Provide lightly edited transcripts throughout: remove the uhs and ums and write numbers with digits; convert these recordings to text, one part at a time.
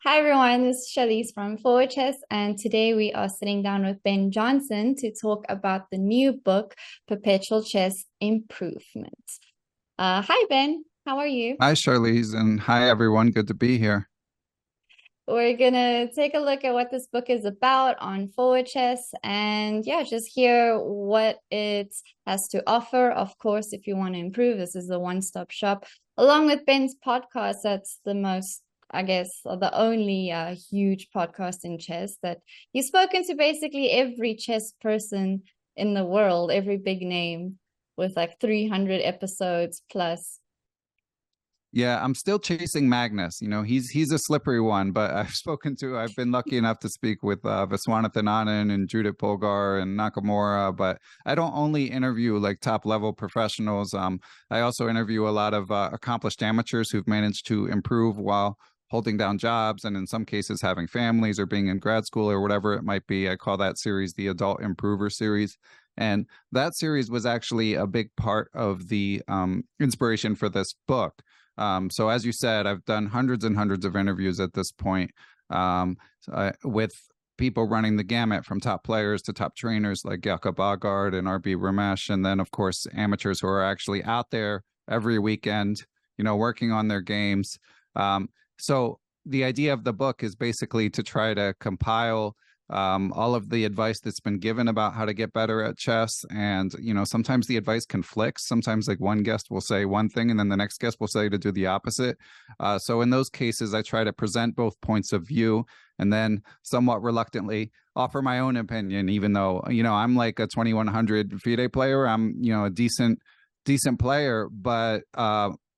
Hi everyone, this is Charlize from Forward Chess, and today we are sitting down with Ben Johnson to talk about the new book, Perpetual Chess Improvement. Hi Ben, how are you? Hi, Charlize, and hi, everyone. Good to be here. We're gonna take a look at what this book is about on Forward Chess and yeah, just hear what it has to offer. Of course, if you want to improve, this is the one-stop shop. Along with Ben's podcast, that's the most, I guess, or the only huge podcast in chess that he's spoken to basically every chess person in the world, every big name with like 300 episodes plus. Yeah, I'm still chasing Magnus. He's a slippery one, but I've been lucky enough to speak with Viswanathan Anand and Judith Polgar and Nakamura, but I don't only interview like top level professionals. I also interview a lot of accomplished amateurs who've managed to improve while holding down jobs and in some cases having families or being in grad school or whatever it might be. I call that series the Adult Improver series. And that series was actually a big part of the inspiration for this book. So as you said, I've done hundreds and hundreds of interviews at this point with people running the gamut from top players to top trainers like Jakob Agard and RB Ramesh. And then, of course, amateurs who are actually out there every weekend, working on their games. So the idea of the book is basically to try to compile all of the advice that's been given about how to get better at chess. And, sometimes the advice conflicts. Sometimes like one guest will say one thing and then the next guest will say to do the opposite. So in those cases, I try to present both points of view and then somewhat reluctantly offer my own opinion, even though, I'm like a 2100 FIDE player. I'm, a decent player, but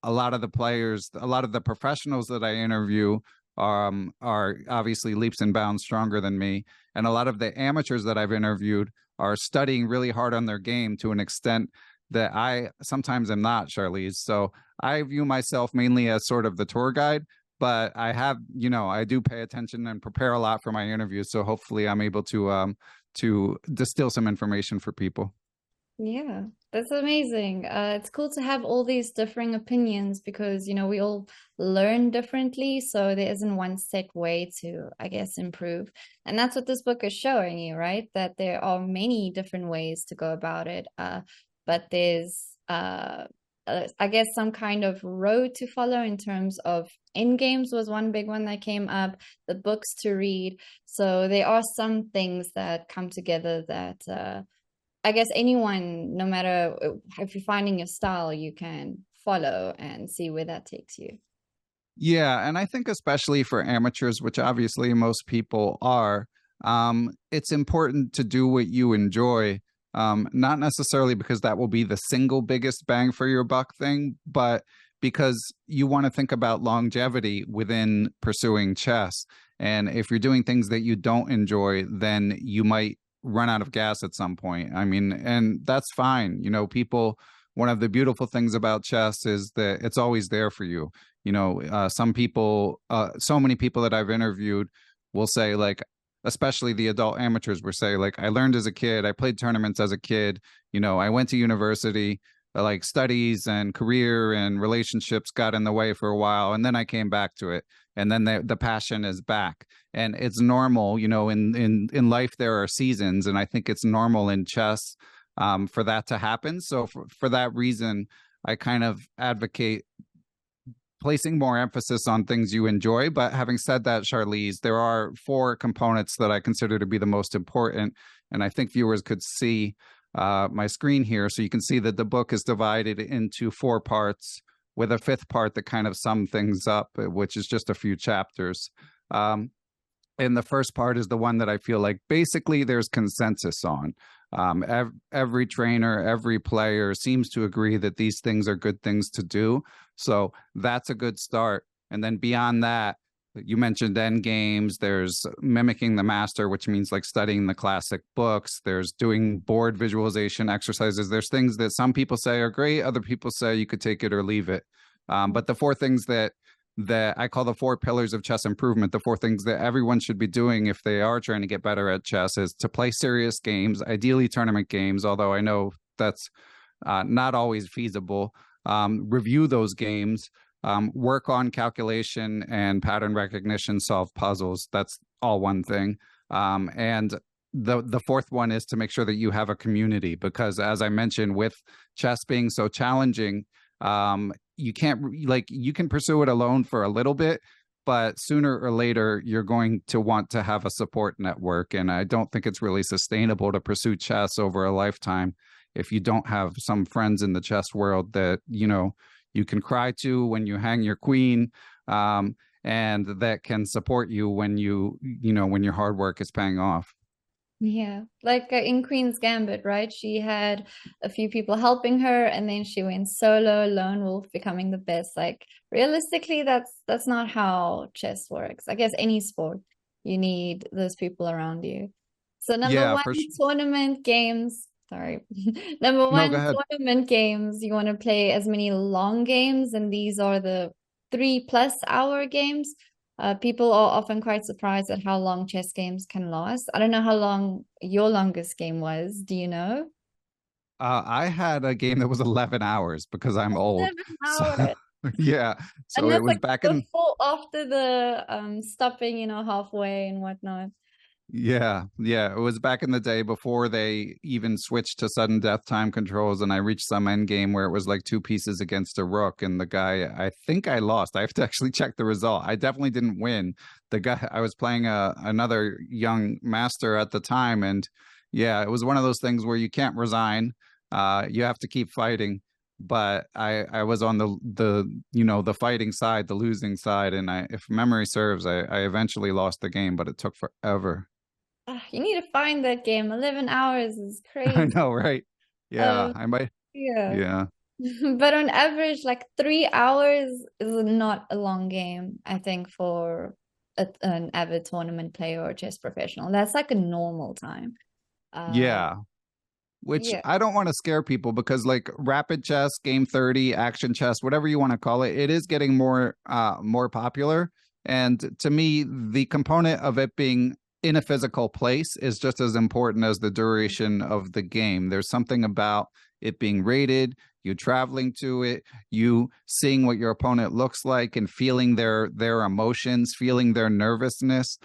a lot of the professionals that I interview are obviously leaps and bounds stronger than me. And a lot of the amateurs that I've interviewed are studying really hard on their game to an extent that I sometimes am not, Charlize. So I view myself mainly as sort of the tour guide, but I do pay attention and prepare a lot for my interviews. So hopefully I'm able to distill some information for people. Yeah, that's amazing. It's cool to have all these differing opinions because, we all learn differently. So there isn't one set way to, I guess, improve. And that's what this book is showing you, right? That there are many different ways to go about it. But there's, I guess, some kind of road to follow in terms of end games was one big one that came up, the books to read. So there are some things that come together that, I guess anyone, no matter if you're finding your style, you can follow and see where that takes you. Yeah, and I think especially for amateurs, which obviously most people are, it's important to do what you enjoy. Not necessarily because that will be the single biggest bang for your buck thing, but because you want to think about longevity within pursuing chess. And if you're doing things that you don't enjoy, then you might run out of gas at some point. I mean, and that's fine. One of the beautiful things about chess is that it's always there for you. Some people, so many people that I've interviewed will say, like, especially the adult amateurs will say, like, I learned as a kid, I played tournaments as a kid, I went to university, like studies and career and relationships got in the way for a while, and then I came back to it. And then the passion is back. And it's normal, in life, there are seasons. And I think it's normal in chess for that to happen. So for that reason, I kind of advocate placing more emphasis on things you enjoy. But having said that, Charlize, there are four components that I consider to be the most important. And I think viewers could see my screen here. So you can see that the book is divided into four parts with a fifth part that kind of sum things up, which is just a few chapters. And the first part is the one that I feel like basically there's consensus on. Every trainer, every player seems to agree that these things are good things to do. So that's a good start. And then beyond that, you mentioned end games. There's mimicking the master, which means like studying the classic books. There's doing board visualization exercises. There's things that some people say are great. Other people say you could take it or leave it. But the four things that I call the four pillars of chess improvement, the four things that everyone should be doing if they are trying to get better at chess, is to play serious games, ideally tournament games, although I know that's not always feasible. Review those games. work on calculation and pattern recognition, solve puzzles. That's all one thing. And the fourth one is to make sure that you have a community, because as I mentioned, with chess being so challenging, you can't like you can pursue it alone for a little bit, but sooner or later you're going to want to have a support network. And I don't think it's really sustainable to pursue chess over a lifetime if you don't have some friends in the chess world that, you know, you can cry to when you hang your queen, and that can support you when when your hard work is paying off. Yeah, like in Queen's Gambit, right? She had a few people helping her, and then she went solo, lone wolf, becoming the best. Like realistically, that's not how chess works. I guess any sport, you need those people around you. So number Yeah, one, for sure. tournament games. Sorry. Number No, go one, ahead. tournament games. You want to play as many long games, and these are the 3+ hour games. People are often quite surprised at how long chess games can last. I don't know how long your longest game was. Do you know? I had a game that was 11 hours because I'm old. 7 So, hours. yeah. So And it that's was like back in, before, after the stopping, halfway and whatnot. yeah, it was back in the day before they even switched to sudden death time controls. And I reached some end game where it was like two pieces against a rook. And the guy, I think I lost. I have to actually check the result. I definitely didn't win. The guy, I was playing another young master at the time. And yeah, it was one of those things where you can't resign. You have to keep fighting. But I was on the fighting side, the losing side, and if memory serves, I eventually lost the game, but it took forever. You need to find that game. 11 hours is I crazy. know, right? Yeah, Uh, I might. yeah. Yeah, But on average, like 3 hours is not a long game, I think, for an avid tournament player or chess professional. That's like a normal time. Uh, yeah. Which yeah. I don't want to scare people because, like, rapid chess, game 30, action chess, whatever you want to call it, it is getting more popular. And to me, the component of it being in a physical place is just as important as the duration of the game. There's something about it being rated, you traveling to it, you seeing what your opponent looks like and feeling their emotions, feeling their nervousness,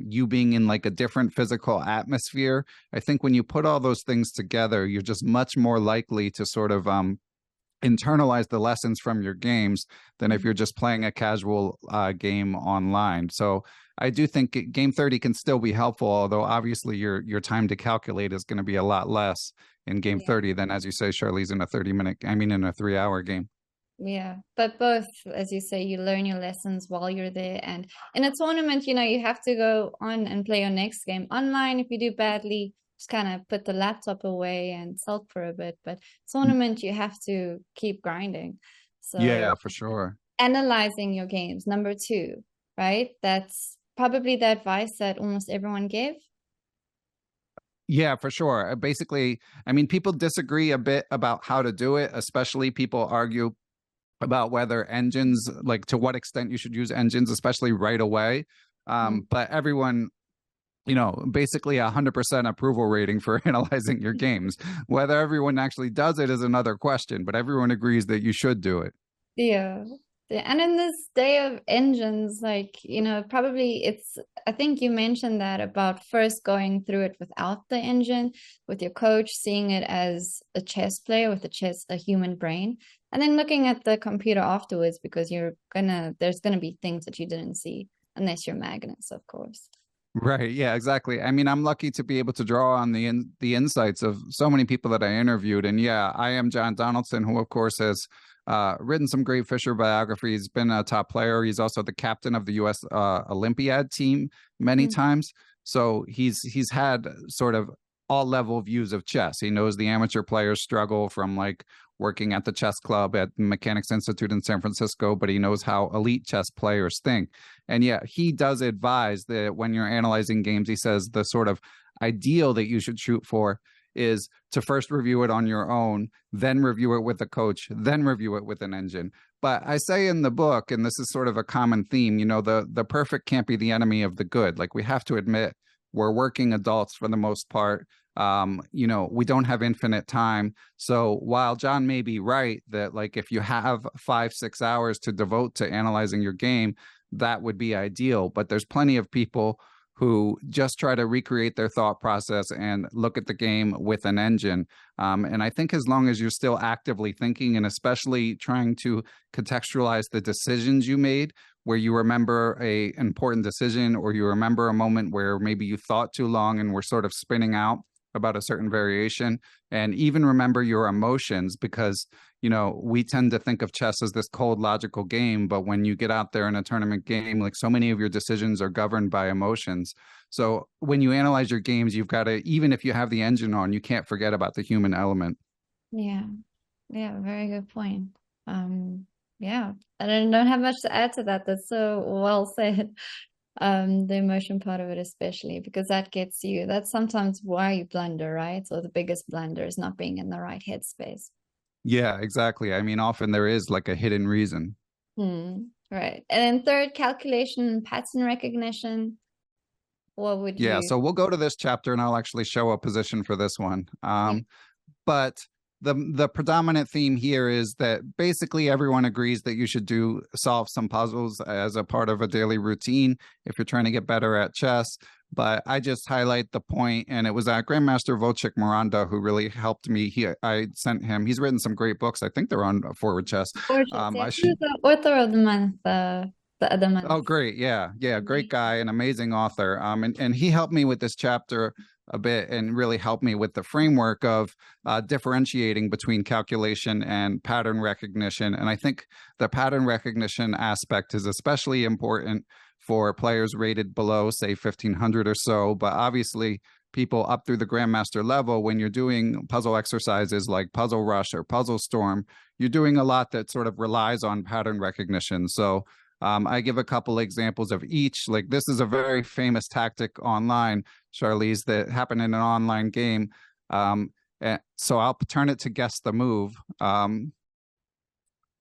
you being in like a different physical atmosphere. I think when you put all those things together, you're just much more likely to sort of internalize the lessons from your games than if you're just playing a casual game online. So I do think game 30 can still be helpful, although obviously your time to calculate is going to be a lot less in game Yeah. 30 than, as you say, Charlie's in a 30-minute, I mean, in a 3-hour game. Yeah, but both, as you say, you learn your lessons while you're there. And in a tournament, you have to go on and play your next game. Online, if you do badly, just kind of put the laptop away and sulk for a bit. But tournament, you have to keep grinding. So Yeah, for sure. analyzing your games, number two, right? That's probably the advice that almost everyone gave. Yeah, for sure. Basically, I mean, people disagree a bit about how to do it, especially people argue about whether engines, like to what extent you should use engines, especially right away. Mm. But everyone, basically 100% approval rating for analyzing your games. Whether everyone actually does it is another question, but everyone agrees that you should do it. Yeah. Yeah. And in this day of engines, like, probably I think you mentioned that about first going through it without the engine, with your coach, seeing it as a chess player with a human brain, and then looking at the computer afterwards because there's gonna be things that you didn't see, unless you're Magnus, of course. Right. Yeah, exactly. I mean, I'm lucky to be able to draw on the insights of so many people that I interviewed. And yeah, I am John Donaldson, who of course has written some great Fischer biographies, been a top player. He's also the captain of the US Olympiad team many Mm. times. So he's had sort of all level views of chess. He knows the amateur players struggle from like working at the chess club at Mechanics Institute in San Francisco, but he knows how elite chess players think. And yeah, he does advise that when you're analyzing games, he says the sort of ideal that you should shoot for is to first review it on your own, then review it with a coach, then review it with an engine. But I say in the book, and this is sort of a common theme, the perfect can't be the enemy of the good. Like we have to admit, we're working adults for the most part. We don't have infinite time. So while John may be right that like if you have 5-6 hours to devote to analyzing your game, that would be ideal. But there's plenty of people who just try to recreate their thought process and look at the game with an engine. And I think as long as you're still actively thinking, and especially trying to contextualize the decisions you made, where you remember a important decision, or you remember a moment where maybe you thought too long and were sort of spinning out about a certain variation, and even remember your emotions, because we tend to think of chess as this cold logical game, but when you get out there in a tournament game, like so many of your decisions are governed by emotions. So when you analyze your games, you've got to, even if you have the engine on, you can't forget about the human element. Yeah. Yeah, very good point. Yeah, I don't have much to add to that. That's so well said. The emotion part of it, especially because that gets you. That's sometimes why you blunder, right? So the biggest blunder is not being in the right headspace. Yeah, exactly. I mean, often there is like a hidden reason. Right. And then third, calculation and pattern recognition. What would Yeah, you? so we'll go to this chapter and I'll actually show a position for this one. Yeah. But the predominant theme here is that basically everyone agrees that you should solve some puzzles as a part of a daily routine if you're trying to get better at chess. But I just highlight the point, and it was Grandmaster Wojciech Miranda who really helped me. I sent him. He's written some great books. I think they're on Forward Chess. Gorgeous. Yeah. I Who's should. the author of the month? The other month. Oh, great. Yeah. Yeah. Great guy, an amazing author. And he helped me with this chapter a bit and really helped me with the framework of differentiating between calculation and pattern recognition. And I think the pattern recognition aspect is especially important for players rated below, say, 1500 or so. But obviously, people up through the Grandmaster level, when you're doing puzzle exercises like Puzzle Rush or Puzzle Storm, you're doing a lot that sort of relies on pattern recognition. So I give a couple examples of each. Like this is a very famous tactic online, Charlize, that happened in an online game. So I'll turn it to guess the move.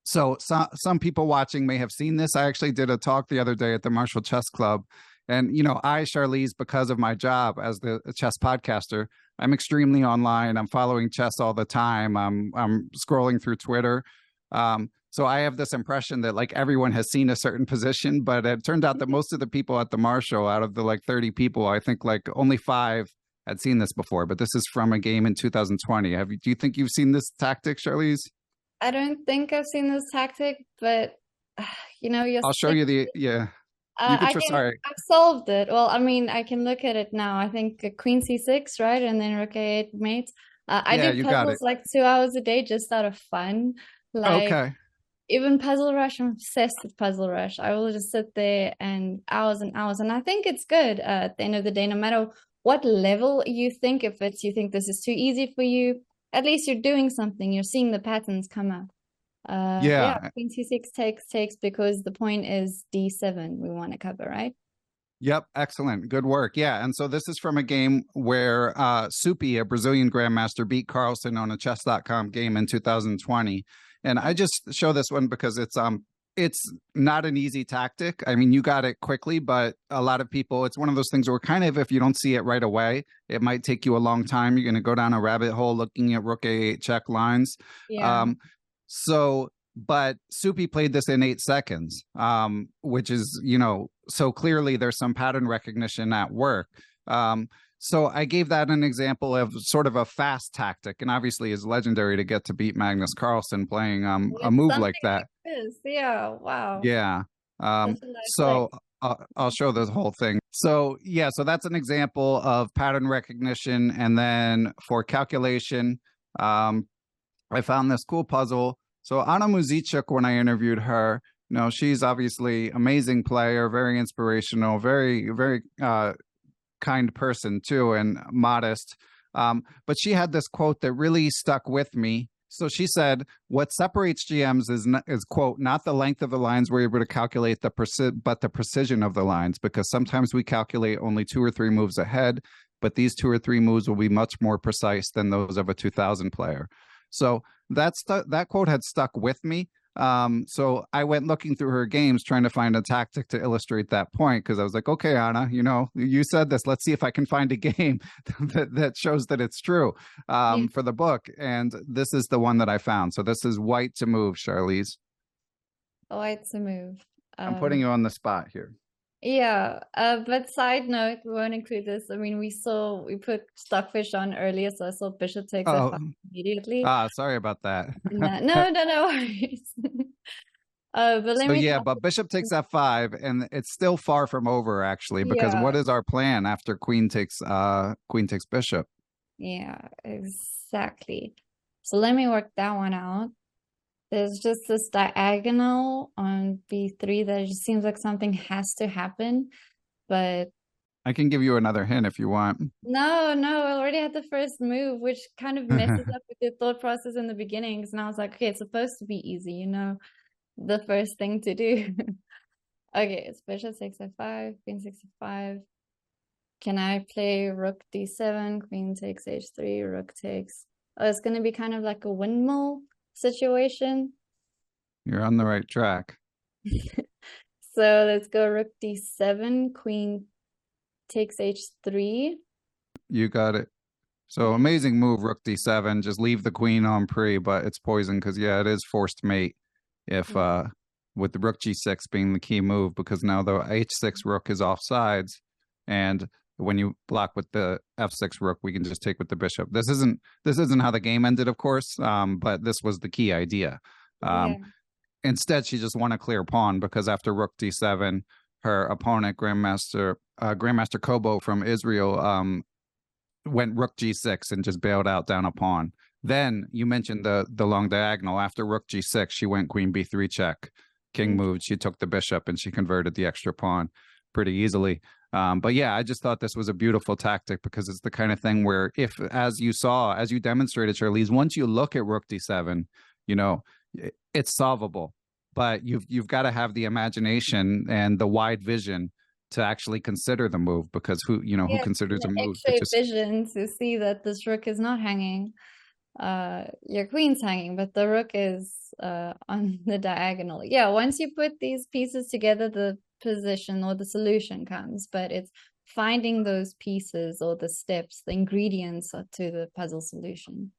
So some people watching may have seen this. I actually did a talk the other day at the Marshall Chess Club. And, Charlize, because of my job as the chess podcaster, I'm extremely online. I'm following chess all the time. I'm scrolling through Twitter. So I have this impression that like everyone has seen a certain position, but it turned out that most of the people at the Marshall, out of the like 30 people, I think like only 5 had seen this before. But this is from a game in 2020. Do you think you've seen this tactic, Charlize? I don't think I've seen this tactic, but you're I'll show you yeah. You could try. Sorry. I've solved it. Well, I mean, I can look at it now. I think Queen C6, right? And then Rook A8 mates. I Yeah, do you got puzzles it. like 2 hours a day just out of fun. Like Okay. even Puzzle Rush, I'm obsessed with Puzzle Rush. I will just sit there and hours and hours. And I think it's good at the end of the day, no matter what level you think, if it's you think this is too easy for you, at least you're doing something. You're seeing the patterns come up. Yeah, Yeah. Queen C6 takes because the point is D7 we want to cover, right? Yep, excellent. Good work. Yeah, and so this is from a game where Soupy, a Brazilian grandmaster, beat Carlsen on a chess.com game in 2020. And I just show this one because it's not an easy tactic. I mean, you got it quickly, but a lot of people, it's one of those things where kind of if you don't see it right away, it might take you a long time. You're going to go down a rabbit hole looking at Rook A8 check lines. Yeah. But Soupy played this in 8 seconds, which is, so clearly there's some pattern recognition at work. So I gave that an example of sort of a fast tactic, and obviously is legendary to get to beat Magnus Carlsen playing a move like that. Like this. Yeah, wow. Yeah. So I'll show the whole thing. So yeah, so that's an example of pattern recognition. And then for calculation, I found this cool puzzle. So Anna Muzichuk, when I interviewed her, she's obviously amazing player, very inspirational, very, very kind person too, and modest. But she had this quote that really stuck with me. So she said, "What separates GMs is quote not the length of the lines we're able to calculate, but the precision of the lines. Because sometimes we calculate only 2 or 3 moves ahead, but these 2 or 3 moves will be much more precise than those of a 2000 player." So that quote had stuck with me. So I went looking through her games, trying to find a tactic to illustrate that point. Because I was like, okay, Anna, you said this. Let's see if I can find a game that shows that it's true Yeah. for the book. And this is the one that I found. So this is white to move, Charlize. Oh, it's a move. I'm putting you on the spot here. Yeah, but side note, we won't include this. I mean, we put Stockfish on earlier, so I saw Bishop takes F5 Oh, immediately. sorry about that. No worries. But let So me yeah, tell but bishop takes f5, and it's still far from over actually, because yeah, what is our plan after queen takes bishop? yeah, exactly. So let me work that one out. There's just this diagonal on B3 that just seems like something has to happen, but I can give you another hint if you want. no, I already had the first move, which kind of messes up with your thought process in the beginnings. And I was like, okay, it's supposed to be easy, the first thing to do. Okay, it's bishop takes f5, queen takes f5. Can I play rook d7, queen takes h3, rook takes... Oh, it's going to be kind of like a windmill situation. You're on the right track. So let's go rook d7, queen takes h3. You got it. So Yeah. amazing move, rook d7. Just leave the queen on pre, but it's poison because yeah, it is forced mate if Yeah. with the rook g6 being the key move, because now the h6 rook is off sides, and when you block with the f6 rook, we can just take with the bishop. This isn't how the game ended, of course, but this was the key idea. Yeah. Instead, she just won a clear pawn because after rook d7, her opponent, Grandmaster Kobo from Israel, went rook g6 and just bailed out down a pawn. Then you mentioned the long diagonal. After rook g6, she went queen b3 check. King moved. She took the bishop and she converted the extra pawn pretty easily. But yeah, I just thought this was a beautiful tactic because it's the kind of thing where if, as you demonstrated, Charlize, once you look at rook d7, it's solvable. But you've got to have the imagination and the wide vision to actually consider the move, because who Yeah, considers a the move that X-ray just vision to see that this rook is not hanging. Your queen's hanging, but the rook is on the diagonal. Yeah, once you put these pieces together, the position or the solution comes, but it's finding those pieces or the steps, the ingredients to the puzzle solution.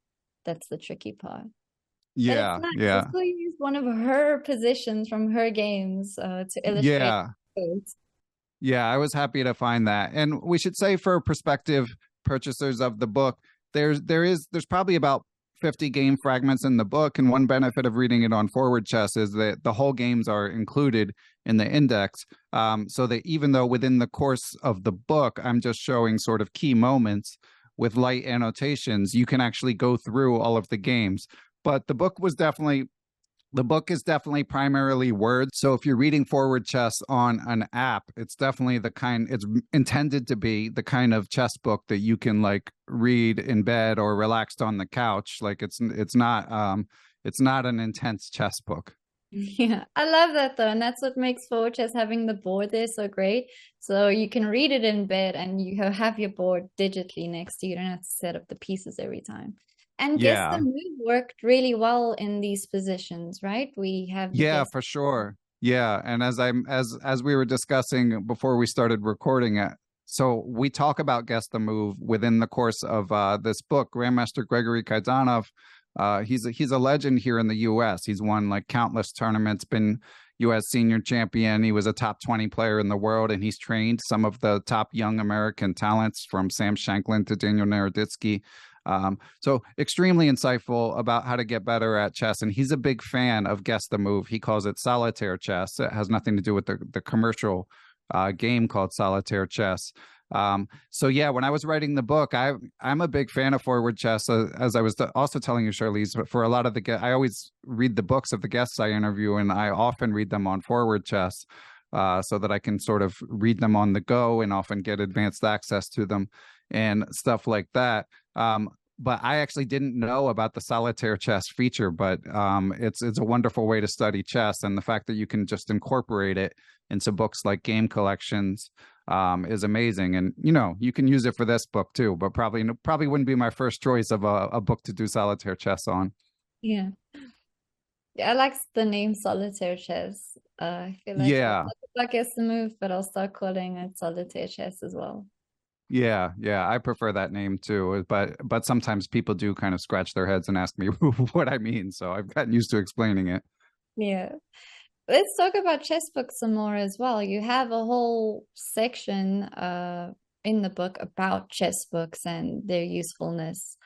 That's the tricky part. But it's yeah, nice. yeah, It's cool you used one of her positions from her games to illustrate yeah. it. Yeah, I was happy to find that. And we should say for prospective purchasers of the book, there's probably about 50 game fragments in the book, and one benefit of reading it on Forward Chess is that the whole games are included in the index, so that even though within the course of the book I'm just showing sort of key moments with light annotations, you can actually go through all of the games. But the book is definitely primarily words. So if you're reading Forward Chess on an app, it's intended to be the kind of chess book that you can like read in bed or relaxed on the couch. Like it's not an intense chess book. Yeah, I love that though, and that's what makes Forward Chess having the board there so great. So you can read it in bed, and you have your board digitally next to you. You don't have to set up the pieces every time. And guess the Yeah. move worked really well in these positions, right? We have the Yeah, guess. for sure. Yeah, and as we were discussing before we started recording it, so we talk about guess the move within the course of this book. Grandmaster Gregory Kaidanov, he's a legend here in the U.S. He's won like countless tournaments, been U.S. senior champion. He was a top 20 player in the world, and he's trained some of the top young American talents from Sam Shanklin to Daniel Naroditsky. So extremely insightful about how to get better at chess. And he's a big fan of Guess the Move. He calls it solitaire chess. It has nothing to do with the commercial game called solitaire chess. So yeah, when I was writing the book, I'm a big fan of Forward Chess, as I was also telling you, Charlize. But for a lot of I always read the books of the guests I interview, and I often read them on Forward Chess, so that I can sort of read them on the go and often get advanced access to them and stuff like that. But I actually didn't know about the solitaire chess feature, but it's a wonderful way to study chess, and the fact that you can just incorporate it into books like game collections is amazing. And you can use it for this book too, but probably wouldn't be my first choice of a book to do solitaire chess on. Yeah. Yeah, I like the name solitaire chess. I feel like a lot Yeah. of people guess the move, but I'll start calling it solitaire chess as well. Yeah, yeah, I prefer that name too. But sometimes people do kind of scratch their heads and ask me what I mean, so I've gotten used to explaining it. Yeah. Let's talk about chess books some more as well. You have a whole section in the book about chess books and their usefulness.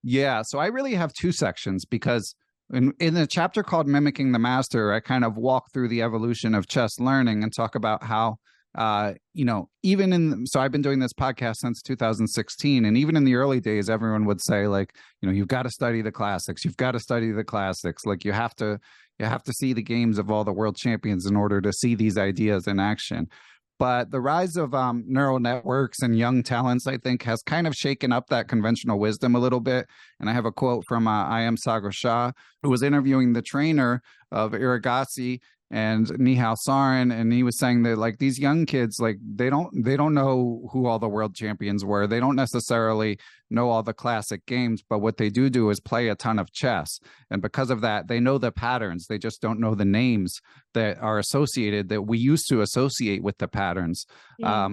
Yeah, so I really have two sections because in the chapter called Mimicking the Master, I kind of walk through the evolution of chess learning and talk about how even so I've been doing this podcast since 2016, and even in the early days, everyone would say like, you've got to study the classics, you've got to study the classics, like you have to see the games of all the world champions in order to see these ideas in action. But the rise of neural networks and young talents, I think, has kind of shaken up that conventional wisdom a little bit. And I have a quote from I am Sagar Shah, who was interviewing the trainer of Iragasi and Nihal Sarin, and he was saying that like these young kids, like they don't know who all the world champions were. They don't necessarily know all the classic games, but what they do is play a ton of chess. And because of that, they know the patterns. They just don't know the names that are associated that we used to associate with the patterns. Yeah.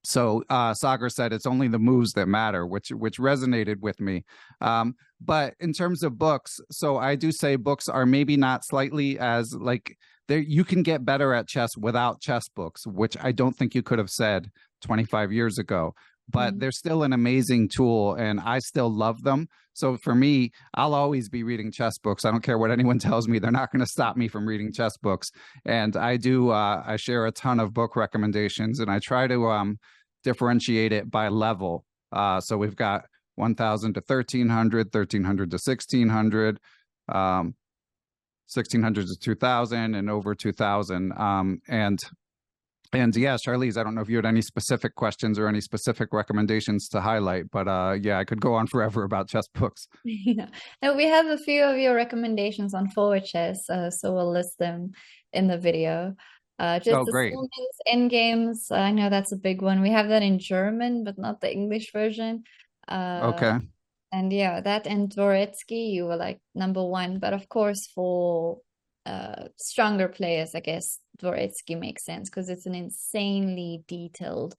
So Sagar said it's only the moves that matter, which resonated with me. But in terms of books, so I do say books are maybe not slightly as like there. You can get better at chess without chess books, which I don't think you could have said 25 years ago. But Mm. they're still an amazing tool, and I still love them. So for me, I'll always be reading chess books. I don't care what anyone tells me; they're not going to stop me from reading chess books. And I do. I share a ton of book recommendations, and I try to differentiate it by level. So we've got 1,000 to 1,300, 1,300 to 1,600, 1,600 to 2,000, and over 2,000. And yeah, Charlize, I don't know if you had any specific questions or any specific recommendations to highlight, but yeah, I could go on forever about chess books. Yeah. Now we have a few of your recommendations on forward chess, so we'll list them in the video. Just Oh, the great. Stillman's end games. I know that's a big one. We have that in German, but not the English version. Uh, Okay. and yeah, that and Dvoretsky, you were like number one. But of course, for stronger players, I guess Dvoretsky makes sense because it's an insanely detailed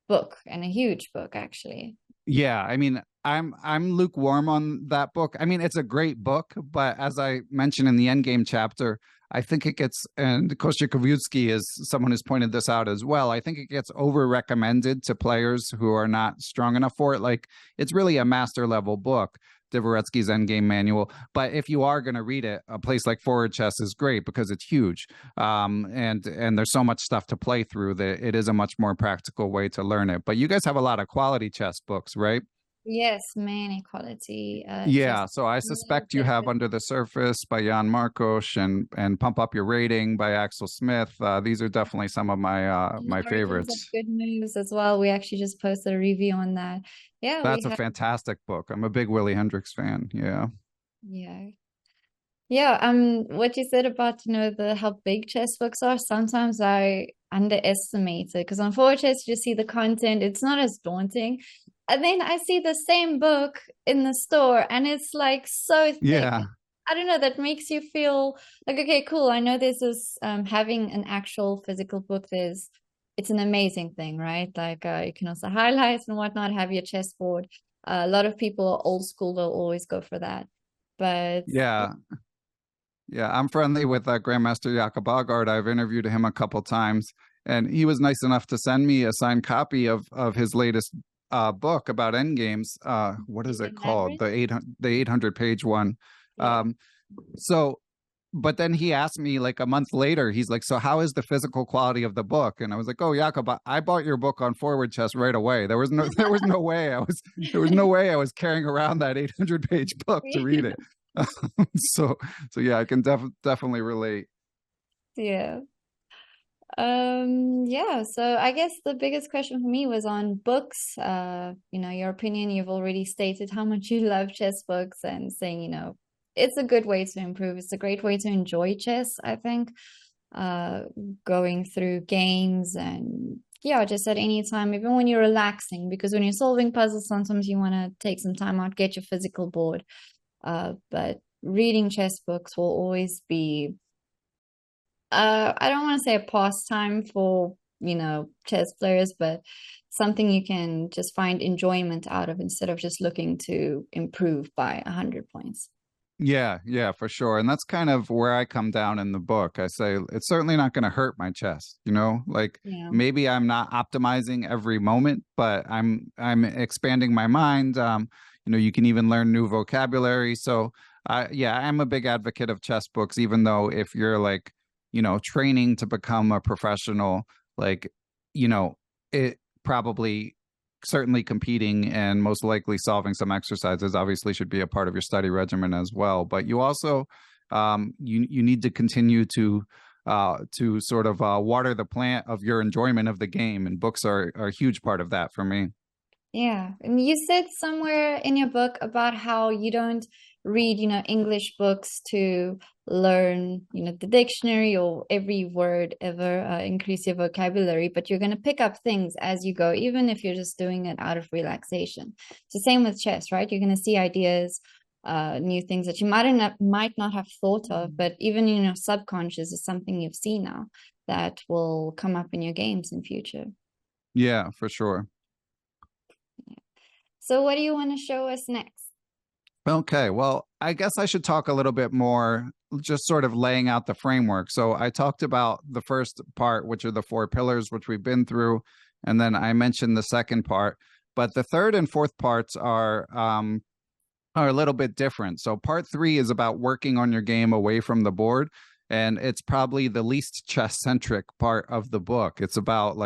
book and a huge book, actually. Yeah, I mean, I'm lukewarm on that book. I mean, it's a great book, but as I mentioned in the Endgame chapter, I think it gets, and Kostyakovsky is someone who's pointed this out as well. I think it gets over recommended to players who are not strong enough for it. Like, it's really a master level book, Dvoretsky's Endgame Manual. But if you are going to read it, a place like Forward Chess is great because it's huge, and there's so much stuff to play through that it is a much more practical way to learn it. But you guys have a lot of quality chess books, right? Yes, many quality chess. Yeah, so I suspect you have Under the Surface by Jan Markos and Pump Up Your Rating by Axel Smith. These are definitely some of my Origins of favorites. Good News as well. We actually just posted a review on that. Yeah, we That's a have. fantastic book. I'm a big Willie Hendricks fan. Yeah. Yeah. Yeah, what you said about, the how big chess books are, sometimes I underestimate it because on 4Chess you just see the content, it's not as daunting. And then I see the same book in the store and it's like so thick. Yeah. I don't know, that makes you feel like, okay, cool. I know there's this having an actual physical book, it's an amazing thing, right? Like you can also highlight and whatnot, have your chessboard. A lot of people are old school, they'll always go for that. But Yeah. Yeah, I'm friendly with Grandmaster Jakob Bogart. I've interviewed him a couple times, and he was nice enough to send me a signed copy of his latest book about endgames. What is it Indian called? Labyrinth. The 800-page one. Yeah. Um, so, but then he asked me like a month later. He's like, "So how is the physical quality of the book?" And I was like, "Oh, Jakob, I bought your book on Forward Chess right away. There was no way I was carrying around that 800-page book to read it." so so yeah, I can definitely relate. Yeah. Yeah, so I guess the biggest question for me was on books. Your opinion, you've already stated how much you love chess books and saying, it's a good way to improve. It's a great way to enjoy chess, I think. Uh, Going through games and yeah, just at any time, even when you're relaxing, because when you're solving puzzles, sometimes you want to take some time out, get your physical board. But reading chess books will always be, I don't want to say a pastime for, chess players, but something you can just find enjoyment out of instead of just looking to improve by 100 points. Yeah, yeah, for sure. And that's kind of where I come down in the book. I say it's certainly not going to hurt my chest, like Yeah. maybe I'm not optimizing every moment, but I'm expanding my mind. You can even learn new vocabulary. So, yeah, I'm a big advocate of chess books, even though if you're like, training to become a professional, like, it probably certainly competing and most likely solving some exercises obviously should be a part of your study regimen as well. But you also you need to continue to sort of water the plant of your enjoyment of the game, and books are a huge part of that for me. Yeah. And you said somewhere in your book about how you don't read, English books to learn, the dictionary or every word ever, increase your vocabulary, but you're going to pick up things as you go, even if you're just doing it out of relaxation. It's the same with chess, right? You're going to see ideas, new things that you might not have thought of, but even, subconscious is something you've seen now that will come up in your games in future. Yeah, for sure. So what do you want to show us next? Okay, well, I guess I should talk a little bit more, just sort of laying out the framework. So I talked about the first part, which are the four pillars, which we've been through, and then I mentioned the second part. But the third and fourth parts are a little bit different. So part three is about working on your game away from the board, and it's probably the least chess centric part of the book. It's about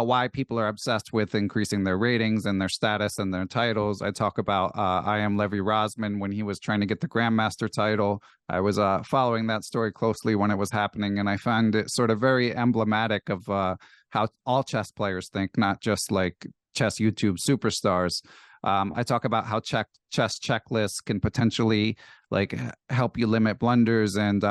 why people are obsessed with increasing their ratings and their status and their titles. I talk about I am Levy Rosman when he was trying to get the Grandmaster title. I was following that story closely when it was happening, and I found it sort of very emblematic of how all chess players think, not just like chess YouTube superstars. I talk about how chess checklists can potentially like help you limit blunders and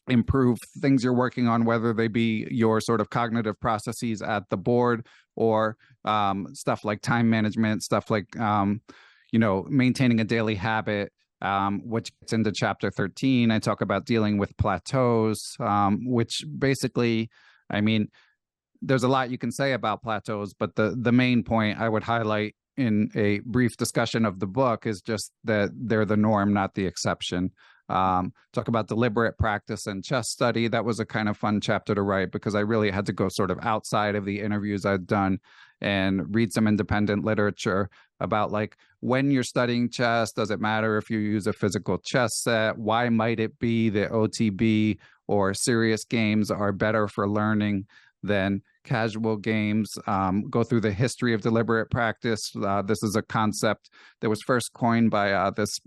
improve things you're working on, whether they be your sort of cognitive processes at the board or stuff like time management, stuff like, maintaining a daily habit, which gets into chapter 13. I talk about dealing with plateaus, which basically, I mean, there's a lot you can say about plateaus, but the main point I would highlight in a brief discussion of the book is just that they're the norm, not the exception. Talk about deliberate practice and chess study. That was a kind of fun chapter to write because I really had to go sort of outside of the interviews I'd done and read some independent literature about like when you're studying chess, does it matter if you use a physical chess set? Why might it be that OTB or serious games are better for learning than casual games? Go through the history of deliberate practice. This is a concept that was first coined by this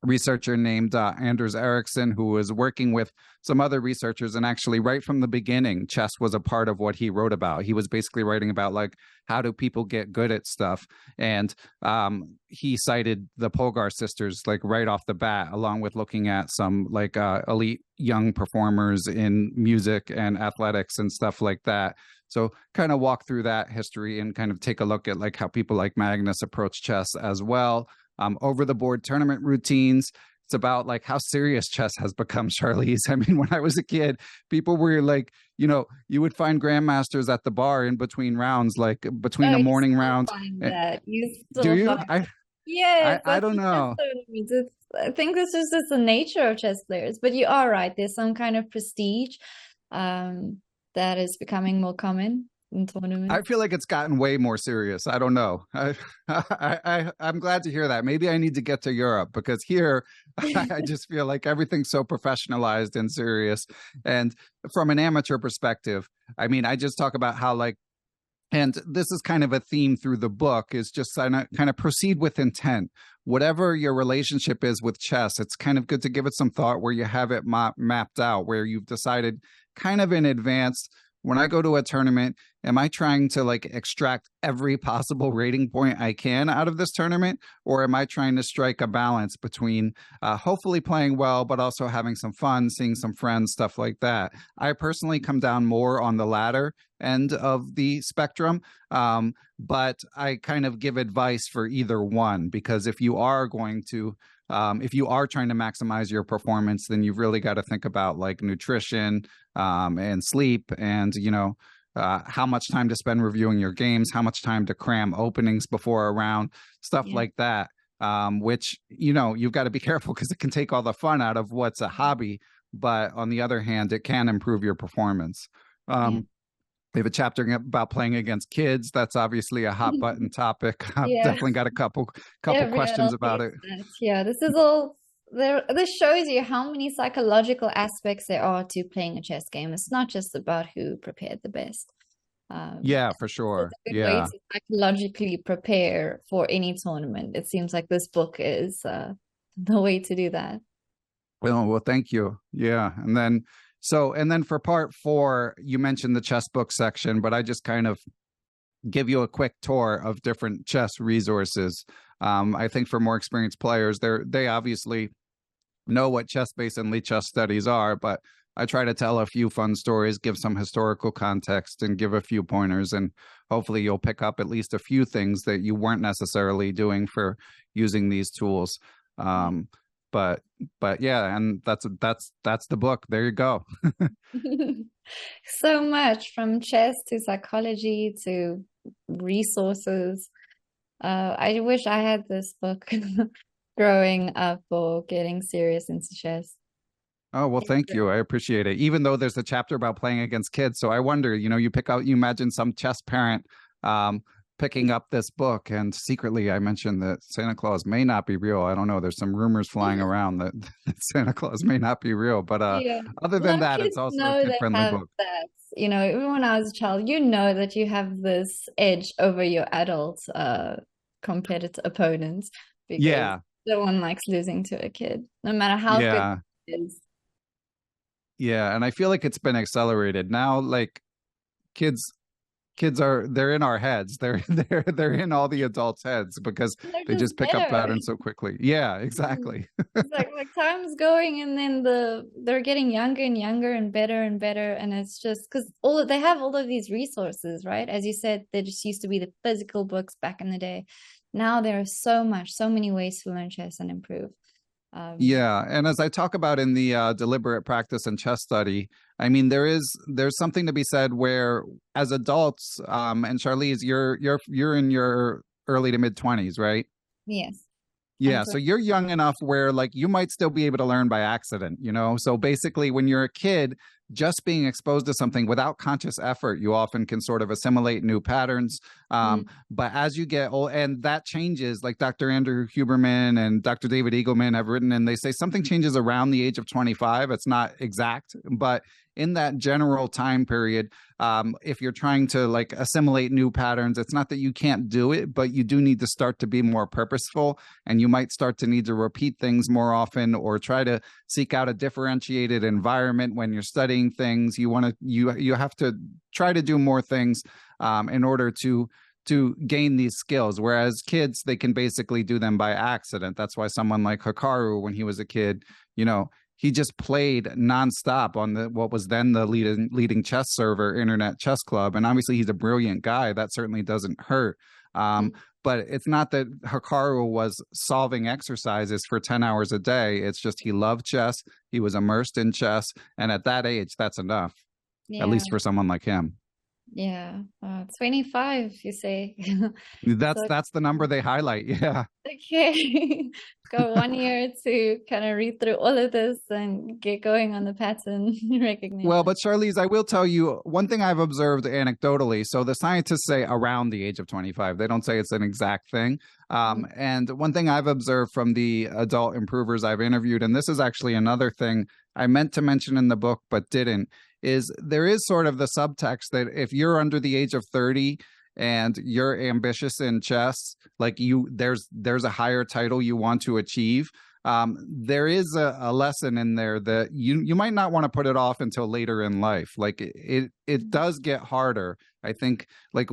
researcher named Anders Ericsson, who was working with some other researchers. And actually, right from the beginning, chess was a part of what he wrote about. He was basically writing about like, how do people get good at stuff? And he cited the Polgar sisters like right off the bat, along with looking at some like elite young performers in music and athletics and stuff like that. So kind of walk through that history and kind of take a look at like how people like Magnus approach chess as well. Over the board tournament routines. It's about like how serious chess has become, Charlize. I mean, when I was a kid, people were like, you would find grandmasters at the bar in between rounds, like between Oh, the you morning still rounds. find that. You Do still you? find. I Yes, I, I that's don't the chess know. tournaments. I think this is just the nature of chess players. But you are right. There's some kind of prestige um, that is becoming more common in I tournaments. feel like it's gotten way more serious. I don't know. I'm glad to hear that. Maybe I need to get to Europe because here I just feel like everything's so professionalized and serious. And from an amateur perspective, I mean, I just talk about how like, and this is kind of a theme through the book, is just kind of proceed with intent. Whatever your relationship is with chess, it's kind of good to give it some thought where you have it mapped out, where you've decided kind of in advance when I go to a tournament, am I trying to like extract every possible rating point I can out of this tournament? Or am I trying to strike a balance between hopefully playing well, but also having some fun, seeing some friends, stuff like that? I personally come down more on the latter end of the spectrum. But I kind of give advice for either one, because if you are going to if you are trying to maximize your performance, then you've really got to think about like nutrition and sleep, and how much time to spend reviewing your games, how much time to cram openings before a round, stuff Yeah. like that. Which you've got to be careful, because it can take all the fun out of what's a hobby, but on the other hand, it can improve your performance. Yeah. We have a chapter about playing against kids. That's obviously a hot button topic. I've Yeah. definitely got a couple Every questions adult about hates it. that. Yeah, this is all there. This shows you how many psychological aspects there are to playing a chess game. It's not just about who prepared the best. Yeah, for It's sure. a good way Yeah. to psychologically prepare for any tournament. It seems like this book is the way to do that. Well, thank you. Yeah. And then for part 4, you mentioned the chess book section, but I just kind of give you a quick tour of different chess resources. I think for more experienced players, they obviously know what chess-based and lead chess studies are, but I try to tell a few fun stories, give some historical context, and give a few pointers, and hopefully you'll pick up at least a few things that you weren't necessarily doing for using these tools. Yeah. But yeah, and that's the book. There you go. So much from chess to psychology to resources. I wish I had this book growing up or getting serious into chess. Oh, well, thank you. I appreciate it. Even though there's a chapter about playing against kids. So I wonder, you imagine some chess parent picking up this book, and secretly I mentioned that Santa Claus may not be real. I don't know. There's some rumors flying around that, that Santa Claus may not be real. But Yeah, other a than lot of that, kids it's also a know they kid-friendly have book. that. Even when I was a child, you know that you have this edge over your adult competitor opponents because Yeah. no one likes losing to a kid, no matter how good Yeah. it is. Yeah. And I feel like it's been accelerated now. Like kids they're in our heads. They're in all the adults' heads, because They're they just just pick up better. patterns so quickly. Yeah, Mm. exactly. It's like time's going, and then they're getting younger and younger and better, and it's just because they have all of these resources, right? As you said, there just used to be the physical books back in the day. Now there are so many ways to learn chess and improve. Um, Yeah, and as I talk about in the deliberate practice and chess study, I mean there's something to be said where, as adults, and Charlize, you're in your early to mid 20s, right? yes, I'm Yeah, so 20. you're young enough where like you might still be able to learn by accident, you know? So basically when you're a kid, just being exposed to something without conscious effort, you often can sort of assimilate new patterns. Mm, But as you get old, and that changes, like Dr. Andrew Huberman and Dr. David Eagleman have written, and they say something changes around the age of 25. It's not exact, but in that general time period, if you're trying to like assimilate new patterns, it's not that you can't do it, but you do need to start to be more purposeful, and you might start to need to repeat things more often, or try to seek out a differentiated environment when you're studying things. You have to try to do more things in order to gain these skills, whereas kids, they can basically do them by accident. That's why someone like Hikaru, when he was a kid, he just played nonstop on what was then the leading chess server, Internet Chess Club. And obviously he's a brilliant guy. That certainly doesn't hurt. mm, But it's not that Hikaru was solving exercises for 10 hours a day. It's just he loved chess. He was immersed in chess. And at that age, that's enough, at yeah, least for someone like him. yeah. 25, you say. So That's the number they highlight. Yeah. okay, got 1 year to kind of read through all of this and get going on the pattern Well, recognition. but Charlize, I will tell you one thing I've observed anecdotally. So the scientists say around the age of 25. They don't say it's an exact thing. Mm, And one thing I've observed from the adult improvers I've interviewed, and this is actually another thing I meant to mention in the book but didn't, is there is sort of the subtext that if you're under the age of 30 and you're ambitious in chess, like there's a higher title you want to achieve. there is a lesson in there that you might not want to put it off until later in life. Like it does get harder. I think like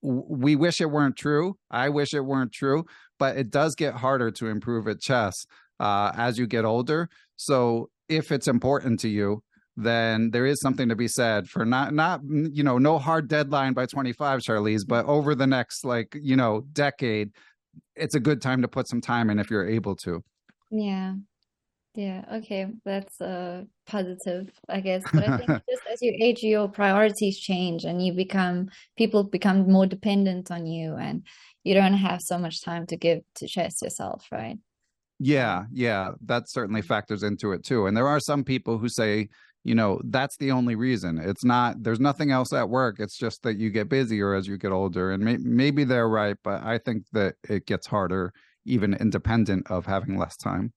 we wish it weren't true. I wish it weren't true, but it does get harder to improve at chess as you get older. So if it's important to you, then there is something to be said for not no hard deadline by 25, Charlize, but over the next like decade, it's a good time to put some time in if you're able to. Yeah. Yeah, okay, that's positive, I guess. But I think just as you age, your priorities change and people become more dependent on you, and you don't have so much time to give to chess yourself, right? Yeah, yeah, that certainly factors into it too. And there are some people who say, that's the only reason. It's not, there's nothing else at work. It's just that you get busier as you get older. And maybe they're right, but I think that it gets harder, even independent of having less time.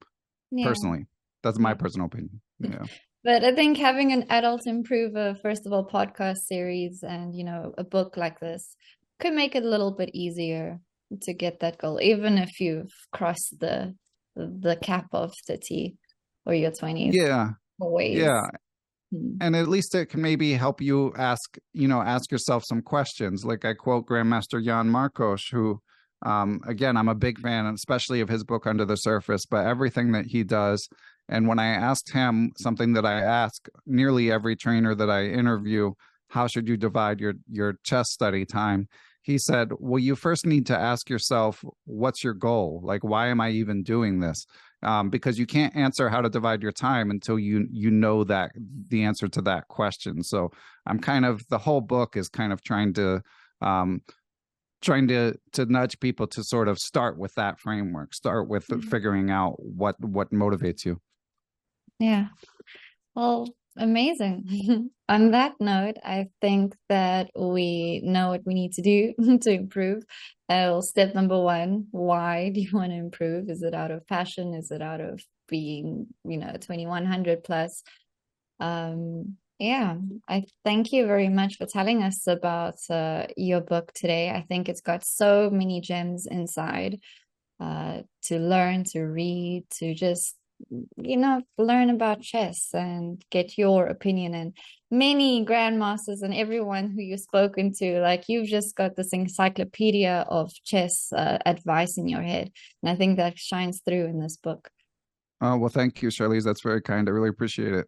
Yeah, Personally, that's my yeah. personal opinion. Yeah. But I think having an adult improver, first of all, podcast series and, a book like this could make it a little bit easier to get that goal, even if you've crossed the cap of 30 or your 20s. Yeah. Always. Yeah. Hmm. And at least it can maybe help you ask yourself some questions. Like I quote Grandmaster Jan Markos, who, again, I'm a big fan, especially of his book Under the Surface, but everything that he does. And when I asked him something that I ask nearly every trainer that I interview, how should you divide your chess study time? He said, well, you first need to ask yourself, what's your goal? Like, why am I even doing this? Because you can't answer how to divide your time until you know that the answer to that question. So I'm kind of, the whole book is kind of trying to nudge people to sort of start with that framework, start with figuring out what motivates you. Yeah. Well, amazing. On that note, I think that we know what we need to do to improve. Well, step number one, why do you want to improve? Is it out of passion? Is it out of being, 2100 plus? Yeah, I thank you very much for telling us about your book today. I think it's got so many gems inside to learn, to read, to just learn about chess and get your opinion. And many grandmasters and everyone who you've spoken to, like you've just got this encyclopedia of chess advice in your head. And I think that shines through in this book. Oh, well, thank you, Charlize. That's very kind. I really appreciate it.